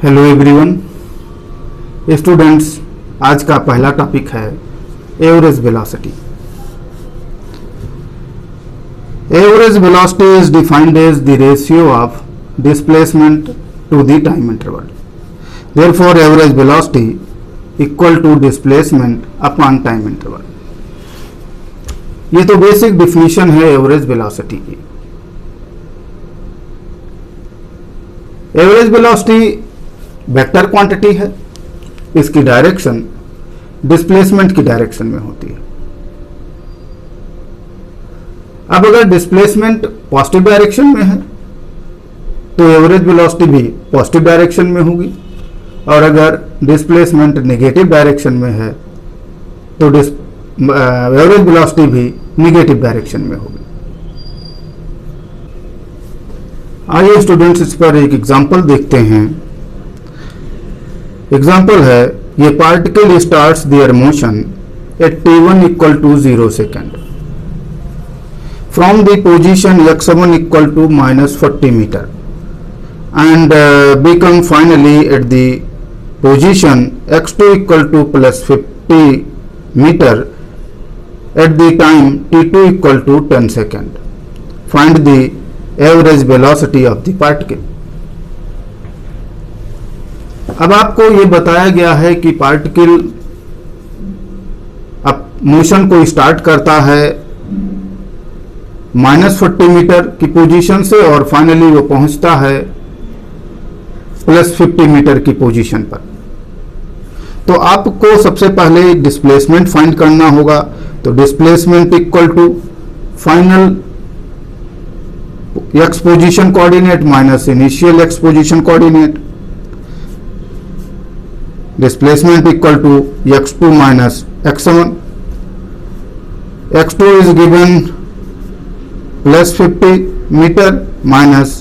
Hello everyone students, आज का पहला टॉपिक है average velocity. Average velocity is defined as the ratio of displacement to the time interval. Therefore average velocity equal to displacement upon time interval. ये तो basic definition है average velocity की। Average velocity vector quantity है, इसकी direction displacement की direction में होती है। अब अगर डिस्प्लेसमेंट पॉजिटिव डायरेक्शन में है तो एवरेज वेलोसिटी भी पॉजिटिव डायरेक्शन में होगी, और अगर डिस्प्लेसमेंट नेगेटिव डायरेक्शन में है तो एवरेज वेलोसिटी भी नेगेटिव डायरेक्शन में होगी। आइए स्टूडेंट्स इस पर एक एग्जांपल देखते हैं। एग्जाम्पल है, ये particle starts their motion at t1 equal to 0 second from the position x1 equal to -40 metre and become finally at the position x2 equal to +50 metre at the time t2 equal to 10 second. Find the average velocity of the particle. अब आपको ये बताया गया है कि particle अब motion को start करता है -40 मीटर की पोजीशन से और फाइनली वो पहुंचता है +50 मीटर की पोजीशन पर। तो आपको सबसे पहले डिस्प्लेसमेंट फाइंड करना होगा। तो displacement equal to final X position coordinate minus initial X position coordinate. Displacement equal to x2 minus x1. x2 is given +50 meter minus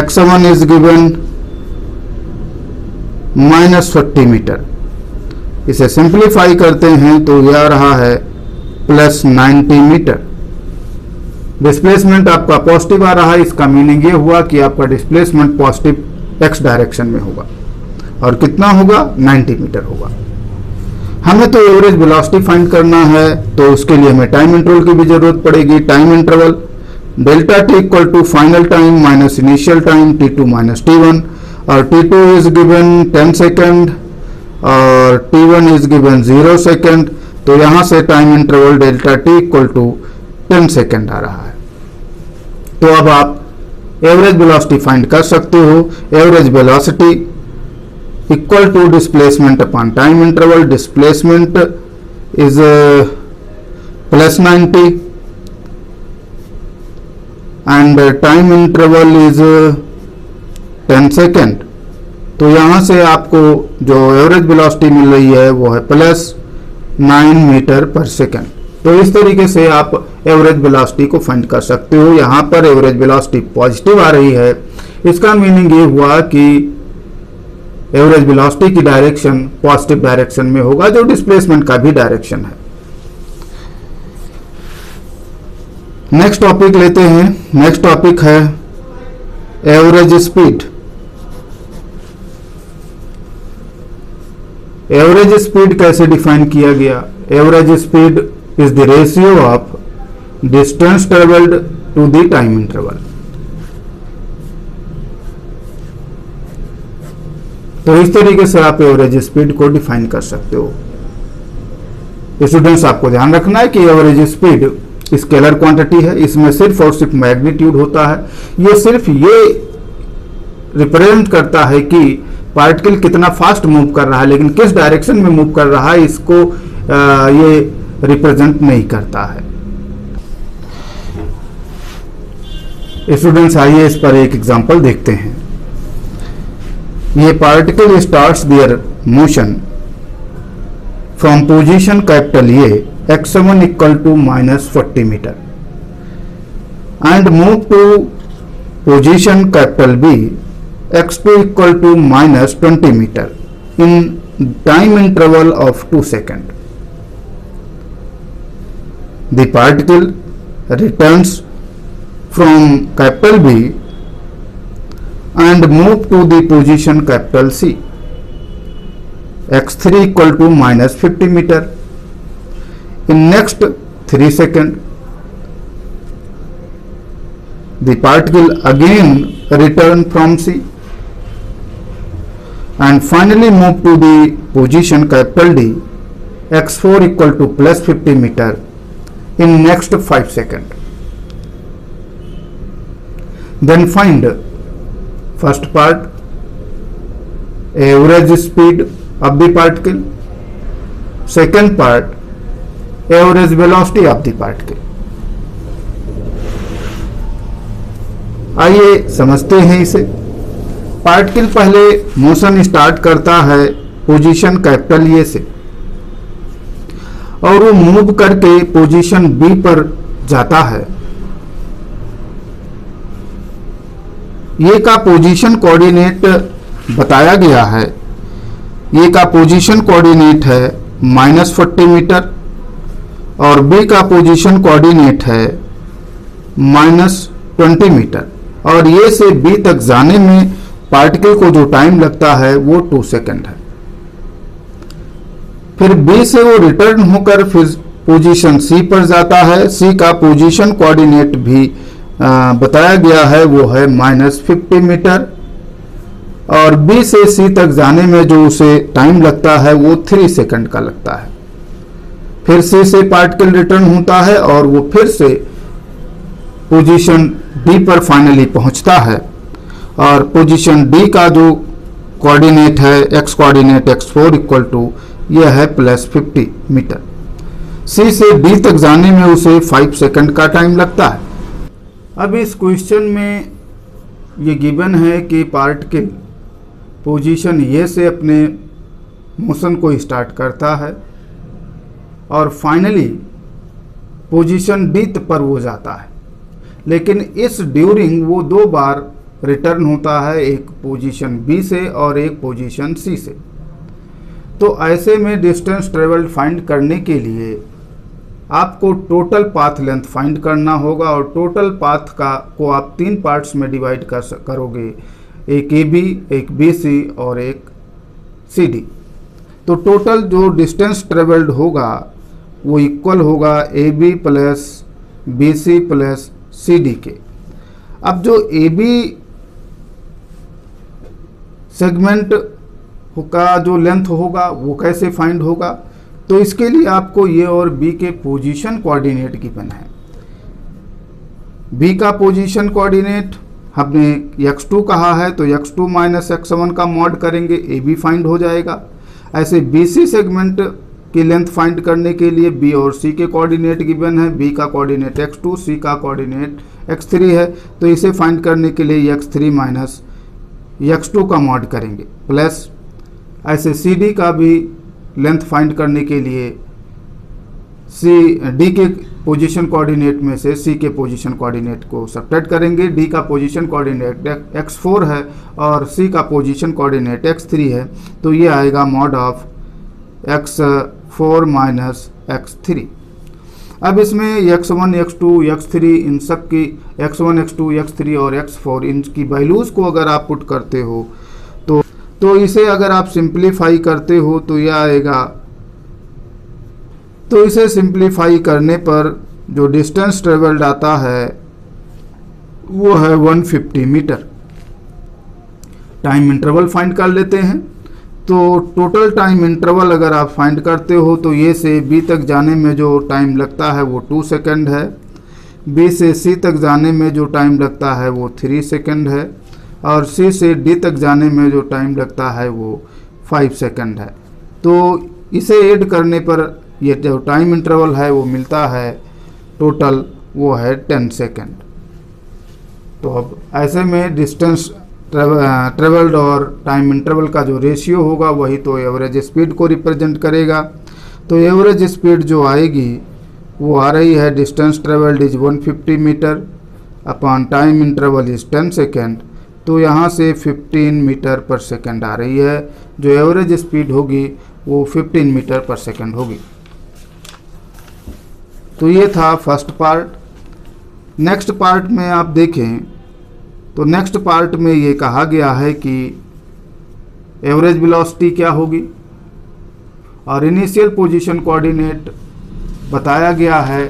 x1 is given -40 metre. इसे सिंप्लीफाई करते हैं तो यह आ रहा है +90 मीटर। डिस्प्लेसमेंट आपका पॉजिटिव आ रहा है, इसका मीनिंग ये हुआ कि आपका डिस्प्लेसमेंट पॉजिटिव x डायरेक्शन में होगा और कितना होगा, 90 मीटर होगा। हमें तो एवरेज वेलोसिटी फाइंड करना है, तो उसके लिए हमें टाइम इंटरवल की भी जरूरत पड़ेगी। Time interval delta T equal to final time minus initial time t2 minus t1, और t2 इज गिवन 10 सेकेंड और t1 इज गिवन 0 सेकेंड। तो यहां से time interval delta T equal to 10 second आ रहा है। तो अब आप एवरेज वेलोसिटी फाइंड कर सकते हो। Average velocity equal to displacement upon time interval. Displacement is +90 and time interval is 10 second. तो यहाँ से आपको जो एवरेज वेलोसिटी मिल रही है वो है +9 मीटर पर सेकेंड। तो इस तरीके से आप एवरेज वेलोसिटी को फाइंड कर सकते हो। यहाँ पर एवरेज वेलोसिटी पॉजिटिव आ रही है, इसका मीनिंग ये हुआ कि एवरेज वेलोसिटी की डायरेक्शन पॉजिटिव डायरेक्शन में होगा, जो डिस्प्लेसमेंट का भी डायरेक्शन है। नेक्स्ट टॉपिक लेते हैं। नेक्स्ट टॉपिक है एवरेज स्पीड। एवरेज स्पीड कैसे डिफाइन किया गया? Average speed is the ratio of distance travelled to the time interval. तो इस तरीके से आप एवरेज स्पीड को डिफाइन कर सकते हो। स्टूडेंट्स, आपको ध्यान रखना है कि एवरेज स्पीड स्केलर क्वांटिटी है, इसमें सिर्फ और सिर्फ मैग्नीट्यूड होता है। ये सिर्फ ये रिप्रेजेंट करता है कि पार्टिकल कितना फास्ट मूव कर रहा है, लेकिन किस डायरेक्शन में मूव कर रहा है इसको ये रिप्रेजेंट नहीं करता है। स्टूडेंट्स, आइए इस पर एक एग्जांपल देखते हैं। ये particle starts their motion from position capital A x1 equal to -40 metre and move to position capital B x2 equal to -20 metre in time interval of 2 second. The particle returns from capital B and move to the position capital C. x3 equal to minus 50 meter. In next 3 seconds, the particle again return from C and finally move to the position capital D. x4 equal to plus 50 meter in next 5 seconds. Then find first part, average speed of the particle, second part, average velocity of the particle. आइए समझते हैं इसे। Particle पहले motion start करता है position capital ए से और वो मूव करके पोजीशन बी पर जाता है। ये का पोजीशन कोऑर्डिनेट बताया गया है। ये का पोजीशन कोऑर्डिनेट है -40 मीटर और बी का पोजीशन कोऑर्डिनेट है -20 मीटर और ये से बी तक जाने में पार्टिकल को जो टाइम लगता है वो 2 सेकंड है। फिर बी से वो रिटर्न होकर फिर पोजीशन सी पर जाता है। सी का पोजीशन कोऑर्डिनेट भी बताया गया है, वो है -50 मीटर और बी से सी तक जाने में जो उसे टाइम लगता है वो 3 सेकंड का लगता है। फिर सी से पार्टिकल रिटर्न होता है और वो फिर से पोजीशन डी पर फाइनली पहुंचता है और पोजीशन डी का जो कोऑर्डिनेट है x coordinate x4 equal to यह है +50 मीटर। सी से डी तक जाने में उसे 5 सेकंड का टाइम लगता है। अब इस क्वेश्चन में ये गिवन है कि पार्टिकल पोजीशन ए से अपने मोशन को स्टार्ट करता है और फाइनली पोजीशन डी पर वो जाता है, लेकिन इस ड्यूरिंग वो 2 बार रिटर्न होता है, एक पोजीशन बी से और एक पोजीशन सी से। तो ऐसे में डिस्टेंस ट्रेवल्ड फाइंड करने के लिए आपको टोटल पाथ लेंथ फाइंड करना होगा और टोटल पाथ को आप 3 पार्ट्स में डिवाइड करोगे, एक ए बी, एक बी सी और एक सी डी। तो टोटल जो डिस्टेंस ट्रेवल्ड होगा वो इक्वल होगा A B plus B C plus C D के। अब जो ए बी सेगमेंट का जो लेंथ होगा वो कैसे फाइंड होगा, तो इसके लिए आपको ए और बी के पोजीशन कोऑर्डिनेट गिवन है। बी का पोजीशन कोऑर्डिनेट हमने x2 कहा है तो x2 माइनस x1 का मॉड करेंगे, ए बी फाइंड हो जाएगा। ऐसे बी सी सेगमेंट की लेंथ फाइंड करने के लिए बी और सी के कोऑर्डिनेट गिवन है। बी का कोऑर्डिनेट x2, सी का कोऑर्डिनेट x3 है, तो इसे फाइंड करने के लिए x3 माइनस x2 का मॉड करेंगे प्लस ऐसे सी डी का भी लेंथ फाइंड करने के लिए सी डी के पोजीशन कोऑर्डिनेट में से सी के पोजीशन कोऑर्डिनेट को सब्ट्रैक्ट करेंगे। डी का पोजीशन कोऑर्डिनेट x4 है और सी का पोजीशन कोऑर्डिनेट x3 है, तो ये आएगा mod of x4 minus x3। अब इसमें x1, x2, x3 इन सब की x1, x2, x3 और x4 इनकी वैल्यूज़ को अगर आप पुट करते हो तो इसे अगर आप सिंप्लीफाई करते हो तो यह आएगा। तो इसे सिंप्लीफाई करने पर जो डिस्टेंस ट्रेवल्ड आता है वो है 150 मीटर। टाइम इंटरवल फाइंड कर लेते हैं। तो टोटल टाइम इंटरवल अगर आप फाइंड करते हो तो ये से बी तक जाने में जो टाइम लगता है वो 2 सेकंड है, बी से सी तक जाने में जो टाइम लगता है वो 3 सेकंड है और सी से डी तक जाने में जो टाइम लगता है वो 5 सेकंड है। तो इसे ऐड करने पर ये जो टाइम इंटरवल है वो मिलता है, टोटल वो है 10 सेकंड। तो अब ऐसे में डिस्टेंस ट्रेवल्ड और टाइम इंटरवल का जो रेशियो होगा वही तो एवरेज स्पीड को रिप्रेजेंट करेगा। तो एवरेज स्पीड जो आएगी वो आ रही है distance travelled is 150 metre upon time interval is 10 second. तो यहाँ से 15 मीटर पर सेकेंड आ रही है। जो एवरेज स्पीड होगी वो 15 मीटर पर सेकेंड होगी। तो ये था फर्स्ट पार्ट। नेक्स्ट पार्ट में आप देखें तो नेक्स्ट पार्ट में ये कहा गया है कि एवरेज वेलोसिटी क्या होगी, और इनिशियल पोजीशन कोऑर्डिनेट बताया गया है।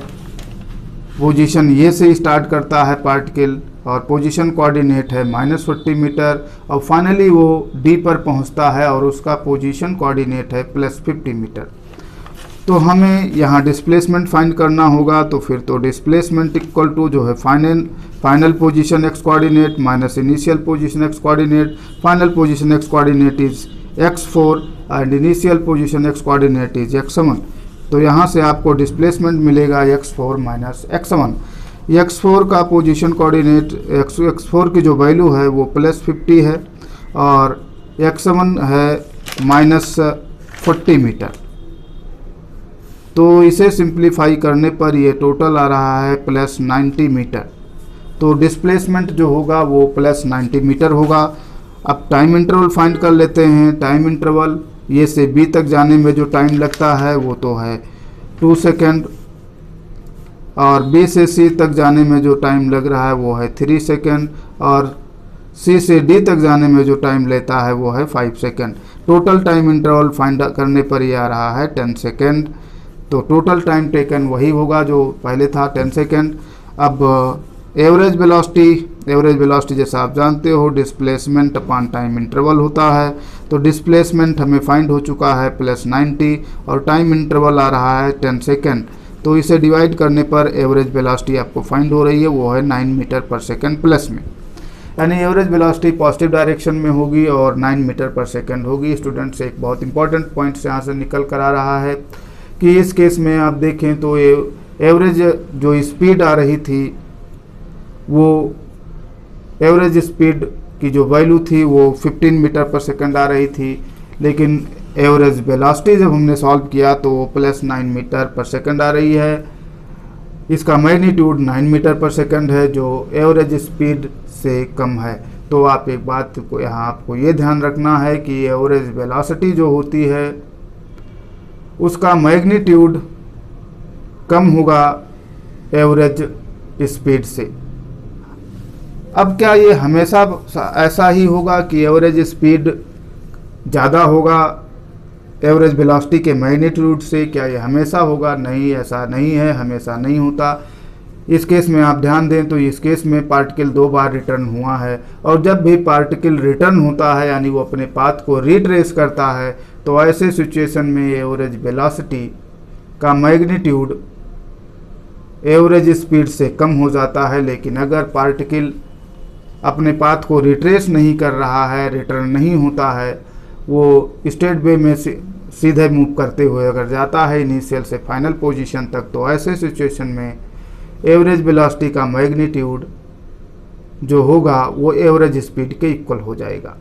पोजीशन ये से स्टार्ट करता है पार्टिकल और पोजीशन कोऑर्डिनेट है -40 मीटर, और फाइनली वो डी पर पहुंचता है और उसका पोजीशन कोऑर्डिनेट है +50 मीटर। तो हमें यहाँ डिस्प्लेसमेंट फाइंड करना होगा। तो फिर तो डिस्प्लेसमेंट इक्वल टू जो है final position x coordinate minus initial position x coordinate. Final position x coordinate is x4 and initial position x coordinate is x7। तो यहाँ से आपको डिस्प्लेसमेंट मिलेगा x4 माइनस x7। x4 का पोजीशन कोऑर्डिनेट x4 की जो वैल्यू है वो +50 है और x7 है -40 मीटर। तो इसे सिंप्लीफाई करने पर ये टोटल आ रहा है +90 मीटर। तो डिस्प्लेसमेंट जो होगा वो +90 मीटर होगा। अब टाइम इंटरवल फाइंड कर लेते हैं। टाइम इंटरवल ये से बी तक जाने में जो टाइम लगता है वो तो है 2 सेकेंड, और बी से सी तक जाने में जो टाइम लग रहा है वो है 3 सेकेंड, और सी से डी तक जाने में जो टाइम लेता है वो है 5 second. Total time interval find करने पर ये आ रहा है 10 सेकेंड। तो टोटल टाइम टेकन वही होगा जो पहले था 10 सेकेंड। अब एवरेज वेलोसिटी जैसा आप जानते हो डिस्प्लेसमेंट अपॉन टाइम इंटरवल होता है। तो डिस्प्लेसमेंट हमें फाइंड हो चुका है +90 और टाइम इंटरवल आ रहा है 10 सेकेंड। तो इसे डिवाइड करने पर एवरेज वेलोसिटी आपको फाइंड हो रही है, वो है 9 मीटर पर सेकेंड प्लस में, यानी एवरेज वेलोसिटी पॉजिटिव डायरेक्शन में होगी और 9 मीटर पर सेकेंड होगी। स्टूडेंट्स एक बहुत इंपॉर्टेंट पॉइंट यहाँ से निकल कर आ रहा है कि इस केस में आप देखें तो एवरेज जो स्पीड आ रही थी वो एवरेज स्पीड की जो वैल्यू थी वो 15 मीटर पर सेकंड आ रही थी, लेकिन एवरेज वेलोसिटी जब हमने सॉल्व किया तो वो +9 मीटर पर सेकंड आ रही है। इसका मैग्नीट्यूड 9 मीटर पर सेकंड है जो एवरेज स्पीड से कम है। तो आप एक बात को यहाँ आपको ये ध्यान रखना है कि एवरेज वेलोसिटी जो होती है उसका मैग्नीट्यूड कम होगा एवरेज स्पीड से। अब क्या ये हमेशा ऐसा ही होगा कि एवरेज स्पीड ज़्यादा होगा एवरेज वेलोसिटी के मैग्नीट्यूड से? क्या ये हमेशा होगा? नहीं, ऐसा नहीं है, हमेशा नहीं होता। इस केस में आप ध्यान दें तो इस केस में पार्टिकल 2 बार रिटर्न हुआ है, और जब भी पार्टिकल रिटर्न होता है यानी वो अपने पाथ को रिट्रेस करता है तो ऐसे सिचुएशन में एवरेज वेलोसिटी का मैग्नीट्यूड एवरेज स्पीड से कम हो जाता है। लेकिन अगर पार्टिकल अपने पाथ को रिट्रेस नहीं कर रहा है, रिटर्न नहीं होता है, वो स्ट्रेट वे में सीधे मूव करते हुए अगर जाता है इनिशियल से फाइनल पोजीशन तक, तो ऐसे सिचुएशन में एवरेज वेलोसिटी का मैग्नीट्यूड जो होगा वो एवरेज स्पीड के इक्वल हो जाएगा।